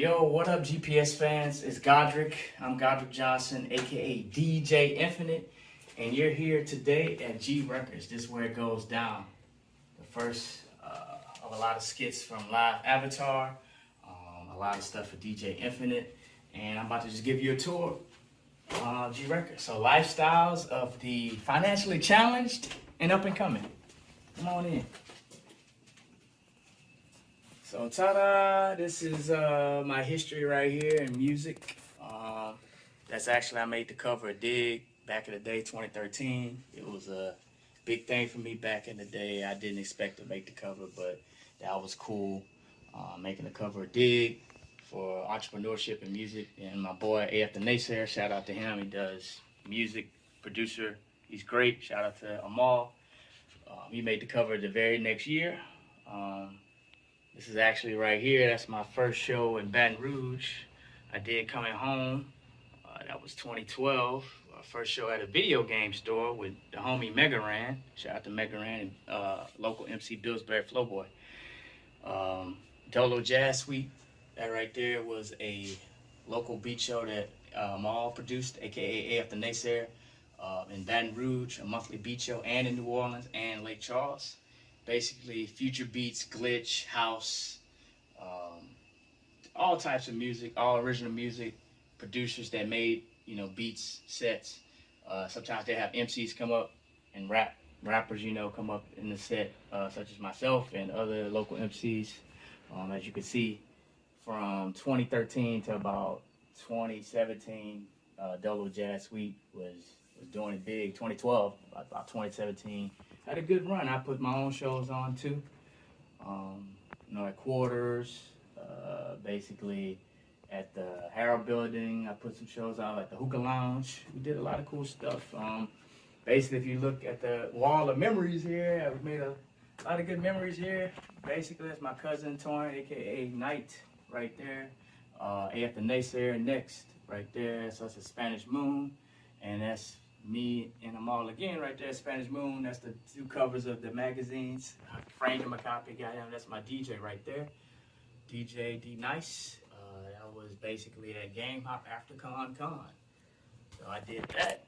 Yo, what up, GPS fans? It's Godric. I'm Godric Johnson, aka DJ Infinite, and you're here today at G Records. This is where it goes down. The first of a lot of skits from Live Avatar, a lot of stuff for DJ Infinite, and I'm about to just give you a tour of G Records. So, lifestyles of the financially challenged and up and coming. Come on in. So, ta-da! This is my history right here in music. That's actually, I made the cover of Dig back in the day, 2013. It was a big thing for me back in the day. I didn't expect to make the cover, but that was cool. Making the cover of Dig for entrepreneurship and music. And my boy, AF the Naysayer, shout out to him. He does music, producer. He's great. Shout out to Amal. He made the cover the very next year. This is actually right here. That's my first show in Baton Rouge. I did Coming Home. That was 2012. First show at a video game store with the homie Megaran. Shout out to Megaran and local MC Billsbury Flowboy. Dolo Jazz Suite. That right there was a local beat show that Maul produced, aka AF the Naysayer, in Baton Rouge, a monthly beat show, and in New Orleans and Lake Charles. Basically, future beats, glitch, house, all types of music, all original music, producers that made, beats, sets. Sometimes they have MCs come up and rappers, come up in the set, such as myself and other local MCs. As you can see, from 2013 to about 2017, Dolo Jazz Suite was doing it big. 2012, about 2017. Had a good run. I put my own shows on too. At Quarters, basically at the Harrow Building. I put some shows out at the Hookah Lounge. We did a lot of cool stuff. Basically, if you look at the wall of memories here, we made a lot of good memories here. Basically, that's my cousin Torn, aka Knight, right there. AF the Naysayer next, right there. So it's a Spanish Moon, and that's me and Amal again right there, Spanish Moon. That's the two covers of the magazines. I framed him a copy, got him. That's my DJ right there, DJ D Nice. That was basically at Game Hop After Con. So I did that.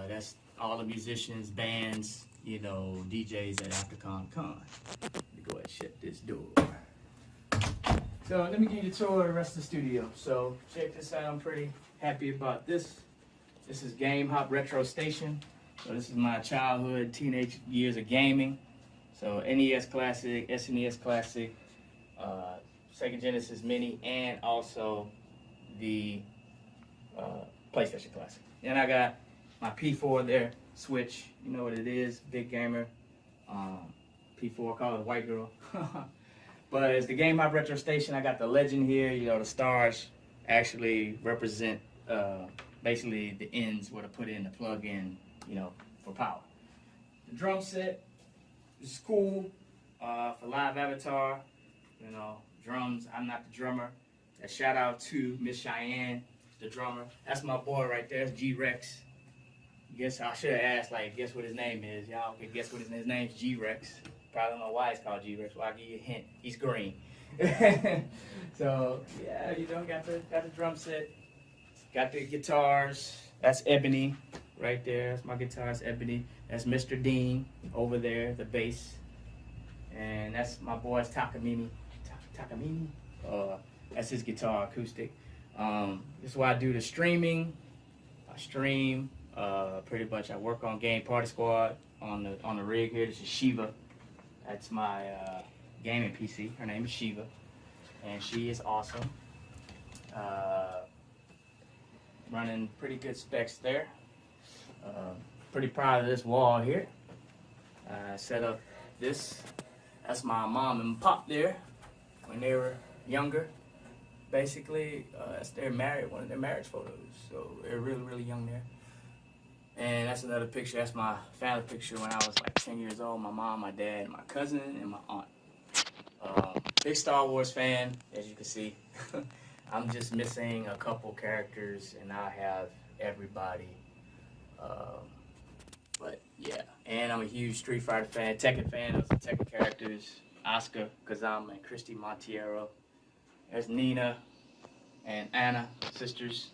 That's all the musicians, bands, DJs at After Con. Let me go ahead and shut this door. So let me give you a tour of the rest of the studio. So check this out. I'm pretty happy about this. This is Game Hop Retro Station. So this is my childhood, teenage years of gaming. So NES Classic, SNES Classic, Sega Genesis Mini, and also the PlayStation Classic. Then I got my P4 there, Switch. You know what it is, big gamer. P4, call it a white girl. But it's the Game Hop Retro Station. I got the legend here. The stars actually represent basically the ends where to put in the plug in, for power. The drum set is cool for Live Avatar. Drums. I'm not the drummer. A shout out to Miss Cheyenne, the drummer. That's my boy right there. That's G-Rex. Guess I should have asked, guess what his name is. Y'all can guess what his name's G-Rex. Probably don't know why it's called G-Rex. Well, I'll give you a hint. He's green. So, yeah, got the drum set. Got the guitars. That's Ebony right there. That's my guitar. That's Ebony. That's Mr. Dean over there, the bass. And that's my boy's Takamini. That's his guitar, acoustic. This is why I do the streaming. I stream pretty much. I work on Game Party Squad on the rig here. This is Shiva. That's my gaming PC. Her name is Shiva, and she is awesome. Running pretty good specs there. Pretty proud of this wall here. Set up this. That's my mom and pop there when they were younger. Basically, that's one of their marriage photos. So they're really, really young there. And that's another picture. That's my family picture when I was 10 years old. My mom, my dad, my cousin, and my aunt. Big Star Wars fan, as you can see. I'm just missing a couple characters, and I have everybody. But yeah, and I'm a huge Street Fighter fan, Tekken fan of some Tekken characters, Asuka, Kazama, and Christy Montiero. There's Nina and Anna, sisters,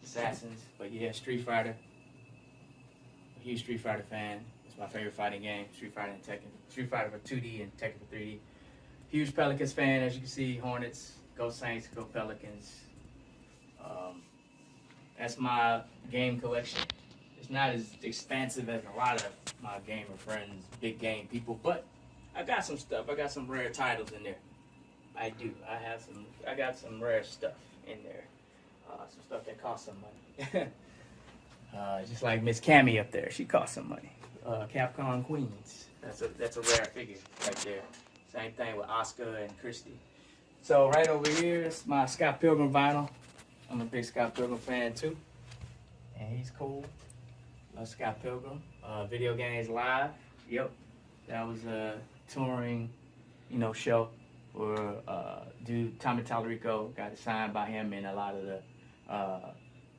assassins. But yeah, Street Fighter. A huge Street Fighter fan. It's my favorite fighting game. Street Fighter and Tekken. Street Fighter for 2D and Tekken for 3D. Huge Pelicans fan, as you can see. Hornets, go Saints, go Pelicans. That's my game collection. It's not as expansive as a lot of my gamer friends, big game people, but I got some stuff. I got some rare titles in there. I do. I got some rare stuff in there. Some stuff that costs some money. Just like Miss Cammy up there, she costs some money. Capcom Queens. That's a rare figure right there. Same thing with Oscar and Christy. So right over here is my Scott Pilgrim vinyl. I'm a big Scott Pilgrim fan too, and he's cool. Love Scott Pilgrim. Video Games Live. Yep, that was a touring, show where dude Tommy Tallarico got signed by him and a lot of the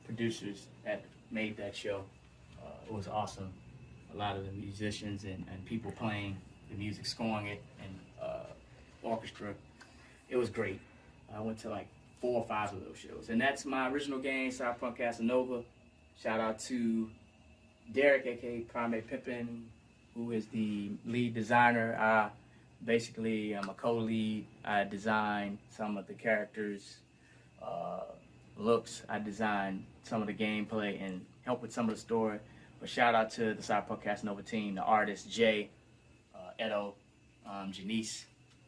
producers that made that show. It was awesome. A lot of the musicians and people playing the music, scoring it, and orchestra. It was great. I went to like 4 or 5 of those shows. And that's my original game, Cyberpunk Casanova. Shout out to Derek, aka Primate Pippin, who is the lead designer. I'm a co-lead. I designed some of the characters' looks. I designed some of the gameplay and helped with some of the story. But shout out to the Cyberpunk Casanova team, the artists Jay, Edo, Janice.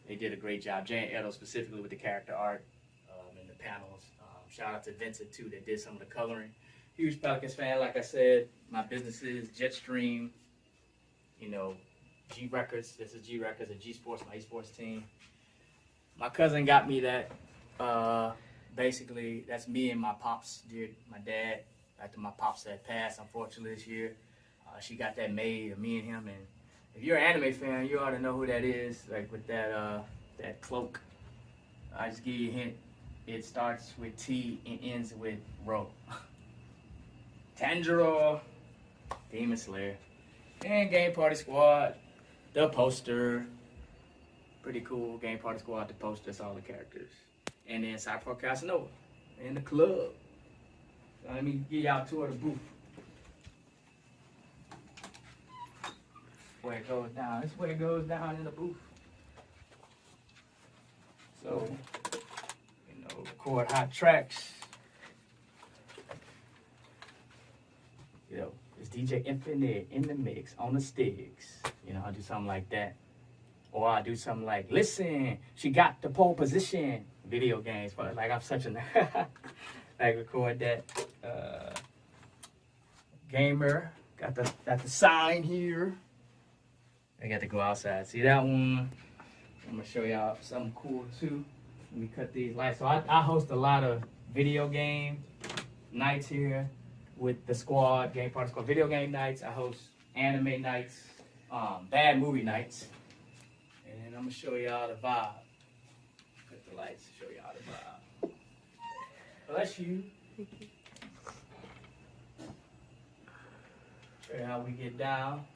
They did a great job. Jay and Edo specifically with the character art and the panels. Shout out to Vincent too that did some of the coloring. Huge Pelicans fan, like I said. My businesses, Jetstream, G Records. This is G Records and G Sports, my esports team. My cousin got me that. Basically, that's me and my pops did. My dad, after my pops had passed, unfortunately, this year. She got that made of me and him. And if you're an anime fan, you ought to know who that is. Like with that cloak. I just give you a hint. It starts with T and ends with Ro. Tanjiro, Demon Slayer, and Game Party Squad, the poster. Pretty cool. Game Party Squad, the poster, that's all the characters. And then Cyberpunk Casanova in the club. So let me give y'all a tour of the booth. Where it goes down. This is where it goes down in the booth. So, record hot tracks. It's DJ Infinite in the mix on the sticks. I'll do something like that. Or I'll do something like, listen, she got the pole position. Video games, but like I'm such a like record that. Gamer, got the sign here. I got to go outside. See that one? I'm gonna show y'all something cool too. Let me cut these lights. So I host a lot of video game nights here with the squad, Game Party Squad. Video game nights. I host anime nights, bad movie nights, and I'm gonna show y'all the vibe. Cut the lights to show y'all the vibe. Bless you. Show you how we get down.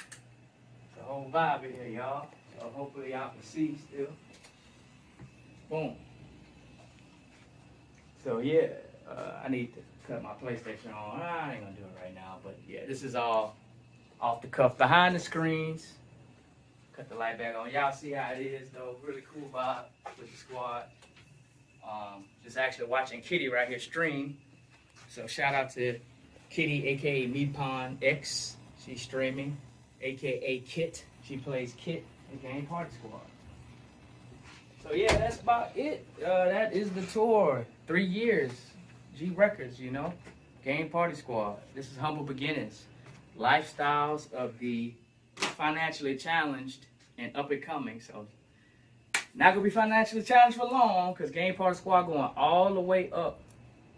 The whole vibe in here, y'all. So hopefully y'all can see still. Boom. So yeah, I need to cut my PlayStation on. I ain't gonna do it right now, but yeah, this is all off the cuff, behind the screens. Cut the light back on. Y'all see how it is though. Really cool vibe with the squad. Just actually watching Kitty right here stream. So shout out to Kitty, aka Meatpon X. She's streaming, aka Kit. She plays Kit in Game Party Squad. So yeah, that's about it. That is the tour. 3 years. G Records, Game Party Squad. This is humble beginnings. Lifestyles of the financially challenged and up and coming. So not gonna be financially challenged for long because Game Party Squad going all the way up.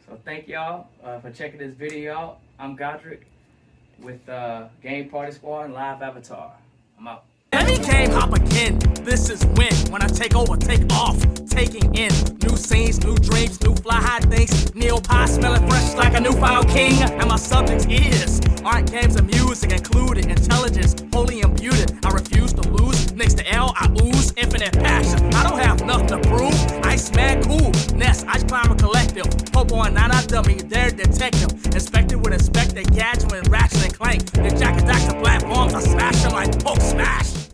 So thank y'all for checking this video out. I'm Godric with Game Party Squad and Live Avatar. I'm out. Any game hop again, this is when I take over, take off, taking in new scenes, new dreams, new fly high things, meal pie smelling fresh like a newfound king, and my subject is art, games, and music, included intelligence, wholly imputed, I refuse to lose, next to L, I ooze infinite passion, I don't have nothing to prove, ice mad cool, nest, tell me they're detective. Inspector would inspect the gadget with ratchet and clank. The jacket